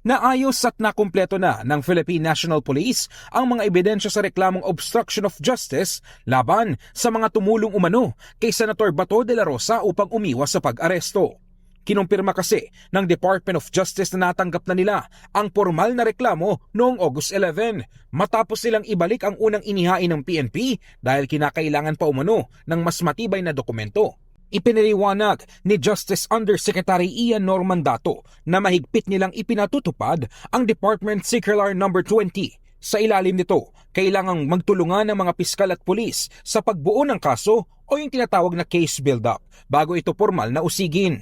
Naayos at nakumpleto na ng Philippine National Police ang mga ebidensya sa reklamong obstruction of justice laban sa mga tumulong umano kay Senator Bato de la Rosa upang umiwas sa pag-aresto. Kinumpirma kasi ng Department of Justice na natanggap na nila ang formal na reklamo noong August 11 matapos silang ibalik ang unang inihain ng PNP dahil kinakailangan pa umano ng mas matibay na dokumento. Ipinaliwanag ni Justice Undersecretary Ian Normandato na mahigpit nilang ipinatutupad ang Department Circular No. 20. Sa ilalim nito, kailangang magtulungan ng mga piskal at pulis sa pagbuo ng kaso o yung tinatawag na case build-up bago ito formal na usigin.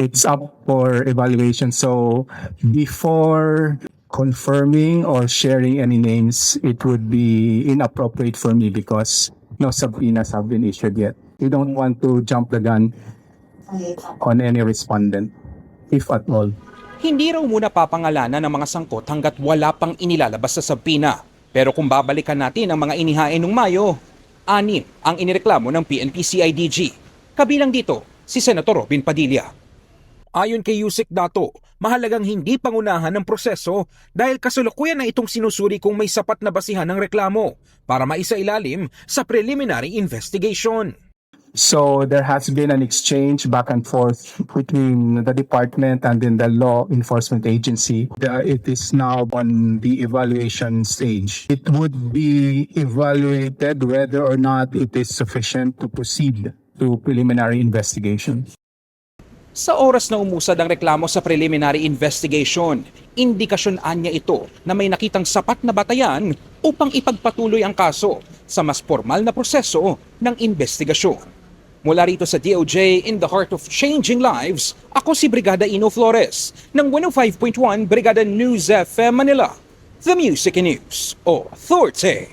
It's up for evaluation. So before confirming or sharing any names, it would be inappropriate for me because no subpoenas have been issued yet. We don't want to jump the gun on any respondent, if at all. Hindi raw muna papangalanan ng mga sangkot hanggat wala pang inilalabas sa subpoena. Pero kung babalikan natin ang mga inihain noong Mayo, 6 ang inireklamo ng PNP-CIDG. Kabilang dito, si Senator Robin Padilla. Ayon kay Yusek Dato, mahalagang hindi pangunahan ng proseso dahil kasalukuyan na itong sinusuri kung may sapat na basihan ng reklamo para maisailalim sa preliminary investigation. So there has been an exchange back and forth between the department and then the law enforcement agency. It is now on the evaluation stage. It would be evaluated whether or not it is sufficient to proceed to preliminary investigation. Sa oras na umusad ang reklamo sa preliminary investigation, indikasyon anya ito na may nakitang sapat na batayan upang ipagpatuloy ang kaso sa mas formal na proseso ng investigasyon. Mula rito sa DOJ in the heart of changing lives, ako si Brigada Ino Flores ng 105.1 Brigada News FM Manila, The Music and News Authority.